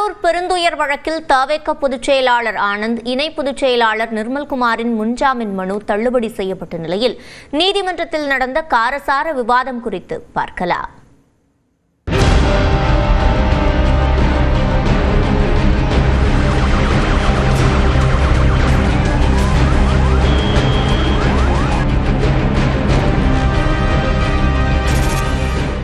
கரூர் பெருந்துயர் வழக்கில் தவேக பொதுச் செயலாளர் ஆனந்த், இணை பொதுச் செயலாளர் நிர்மல்குமாரின் முன்ஜாமீன் மனு தள்ளுபடி செய்யப்பட்ட நிலையில் நீதிமன்றத்தில் நடந்த காரசார விவாதம் குறித்து பார்க்கலாம்.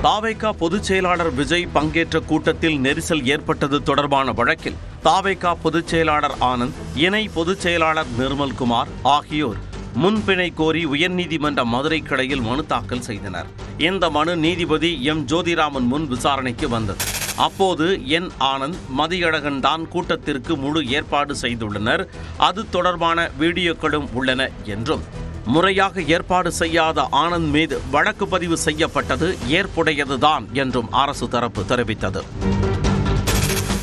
தவேக பொதுச் செயலாளர் விஜய் பங்கேற்ற கூட்டத்தில் நெரிசல் ஏற்பட்டது தொடர்பான வழக்கில் தவேக பொதுச் செயலாளர் ஆனந்த், இணை பொதுச் செயலாளர் நிர்மல்குமார் ஆகியோர் முன்பிணை கோரி உயர்நீதிமன்ற மதுரை கிளையில் மனு தாக்கல் செய்தனர். இந்த மனு நீதிபதி எம் ஜோதிராமன் முன் விசாரணைக்கு வந்தது. அப்போது என் ஆனந்த், மதியழகன் தான் கூட்டத்திற்கு முழு ஏற்பாடு செய்துள்ளனர், அது தொடர்பான வீடியோக்களும் உள்ளன என்றும், முறையாக ஏற்பாடு செய்யாத ஆனந்த் மீது வழக்கு பதிவு செய்யப்பட்டது ஏற்புடையதுதான் என்றும் அரசு தரப்பு தெரிவித்தது.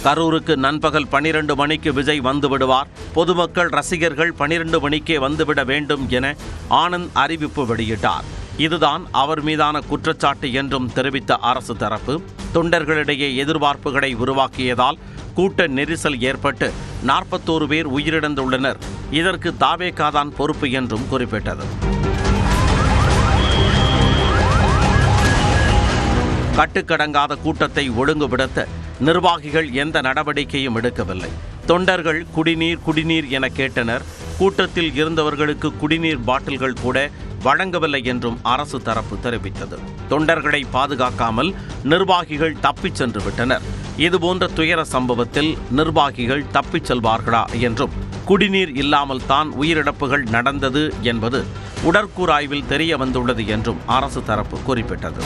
கரூருக்கு நண்பகல் 12 மணிக்கு விஜய் வந்துவிடுவார், பொதுமக்கள் ரசிகர்கள் 12 மணிக்கே வந்துவிட வேண்டும் என ஆனந்த் அறிவிப்பு வெளியிட்டார். இதுதான் அவர் மீதான குற்றச்சாட்டு என்றும் தெரிவித்த அரசு தரப்பு, தொண்டர்களிடையே எதிர்பார்ப்புகளை உருவாக்கியதால் கூட்ட நெரிசல் ஏற்பட்டு 41 பேர் உயிரிழந்துள்ளனர், இதற்கு தவேக தான் பொறுப்பு என்றும் குறிப்பிட்டது. கட்டுக்கடங்காத கூட்டத்தை ஒழுங்குபடுத்த நிர்வாகிகள் எந்த நடவடிக்கையும் எடுக்கவில்லை. தொண்டர்கள் குடிநீர் என கேட்டனர். கூட்டத்தில் இருந்தவர்களுக்கு குடிநீர் பாட்டில்கள் கூட வழங்கவில்லை என்றும் அரசு தரப்பு தெரிவித்தது. தொண்டர்களை பாதுகாக்காமல் நிர்வாகிகள் தப்பிச் சென்று விட்டனர். இதுபோன்ற துயர சம்பவத்தில் நிர்வாகிகள் தப்பிச் செல்வார்களா என்றும், குடிநீர் இல்லாமல் தான் உயிரிழப்புகள் நடந்தது என்பது உடற்கூறாய்வில் தெரிய வந்துள்ளது என்றும் அரசு தரப்பு குறிப்பிட்டது.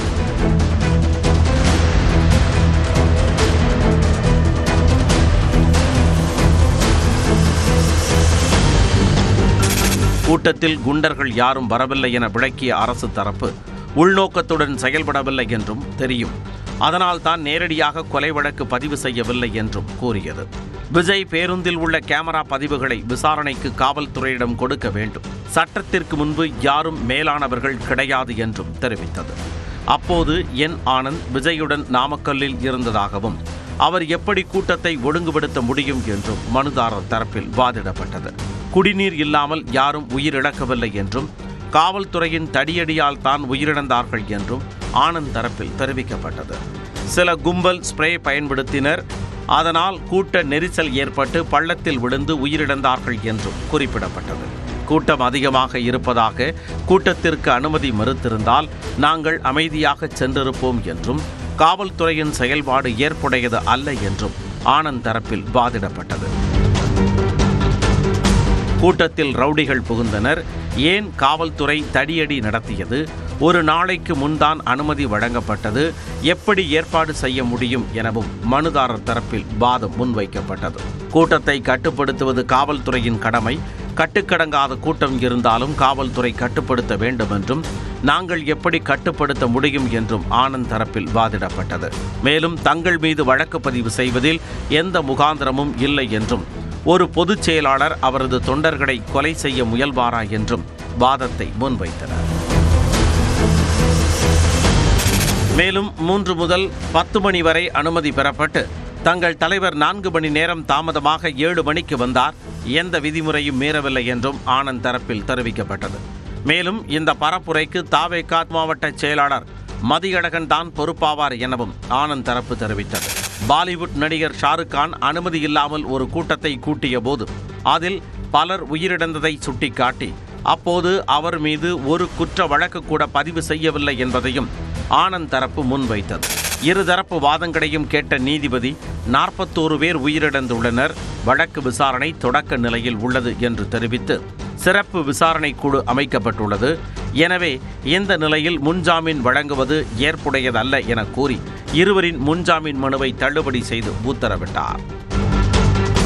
கூட்டத்தில் குண்டர்கள் யாரும் வரவில்லை என விளக்கிய அரசு தரப்பு, உள்நோக்கத்துடன் செயல்படவில்லை என்றும் தெரியும், அதனால் தான் நேரடியாக கொலை வழக்கு பதிவு செய்யவில்லை என்றும் கூறியது. விஜய் பேருந்தில் உள்ள கேமரா பதிவுகளை விசாரணைக்கு காவல்துறையிடம் கொடுக்க வேண்டும், சட்டத்திற்கு முன்பு யாரும் மேலானவர்கள் கிடையாது என்றும் தெரிவித்தது. அப்போது என் ஆனந்த் விஜயுடன் நாமக்கல்லில் இருந்ததாகவும், அவர் எப்படி கூட்டத்தை ஒழுங்குபடுத்த முடியும் என்றும் மனுதாரர் தரப்பில் வாதிடப்பட்டது. குடிநீர் இல்லாமல் யாரும் உயிரிழக்கவில்லை என்றும், காவல்துறையின் தடியடியால் தான் உயிரிழந்தார்கள் என்றும் ஆனந்த் தரப்பில் தெரிவிக்கப்பட்டது. சில கும்பல் ஸ்ப்ரே பயன்படுத்தினர், அதனால் கூட்ட நெரிசல் ஏற்பட்டு பள்ளத்தில் விழுந்து உயிரிழந்தார்கள் என்றும் குறிப்பிடப்பட்டது. கூட்டம் அதிகமாக இருப்பதாக கூட்டத்திற்கு அனுமதி மறுத்திருந்தால் நாங்கள் அமைதியாக சென்றிருப்போம் என்றும், காவல்துறையின் செயல்பாடு ஏற்புடையது அல்ல என்றும் ஆனந்த் தரப்பில் வாதிடப்பட்டது. கூட்டத்தில் ரவுடிகள் புகுந்தனர், ஏன் காவல்துறை தடியடி நடத்தியது, ஒரு நாளைக்கு முன்தான் அனுமதி வழங்கப்பட்டது, எப்படி ஏற்பாடு செய்ய முடியும் எனவும் மனுதாரர் தரப்பில் வாதம் முன்வைக்கப்பட்டது. கூட்டத்தை கட்டுப்படுத்துவது காவல்துறையின் கடமை, கட்டுக்கடங்காத கூட்டம் இருந்தாலும் காவல்துறை கட்டுப்படுத்த வேண்டும் என்றும், நாங்கள் எப்படி கட்டுப்படுத்த முடியும் என்றும் ஆனந்த் தரப்பில் வாதிடப்பட்டது. மேலும் தங்கள் மீது வழக்கு பதிவு செய்வதில் எந்த முகாந்திரமும் இல்லை என்றும், ஒரு பொதுச் செயலாளர் அவரது தொண்டர்களை கொலை செய்ய முயல்வாரா என்றும் வாதத்தை முன்வைத்தனர். மேலும் 3 முதல் 10 மணி வரை அனுமதி பெறப்பட்டு, தங்கள் தலைவர் 4 மணி நேரம் தாமதமாக 7 மணிக்கு வந்தார், எந்த விதிமுறையும் மீறவில்லை என்றும் ஆனந்த் தரப்பில் தெரிவிக்கப்பட்டது. மேலும் இந்த பரப்புரைக்கு தவேக மாவட்ட செயலாளர் மதியழகன் தான் பொறுப்பாவார் எனவும் ஆனந்த் தரப்பு தெரிவித்தது. பாலிவுட் நடிகர் ஷாருக் கான் அனுமதி இல்லாமல் ஒரு கூட்டத்தை கூட்டிய போது அதில் பலர் உயிரிழந்ததை சுட்டிக்காட்டி, அப்போது அவர் மீது ஒரு குற்ற வழக்கு கூட பதிவு செய்யவில்லை என்பதையும் ஆனந்த் தரப்பு முன்வைத்தது. இருதரப்பு வாதங்களையும் கேட்ட நீதிபதி 41 பேர் உயிரிழந்துள்ளனர், வழக்கு விசாரணை தொடக்க நிலையில் உள்ளது என்று தெரிவித்து சிறப்பு விசாரணை குழு அமைக்கப்பட்டுள்ளது, எனவே இந்த நிலையில் முன்ஜாமீன் வழங்குவது ஏற்புடையதல்ல என கூறி இருவரின் முன்ஜாமீன் மனுவை தள்ளுபடி செய்து உத்தரவிட்டார்.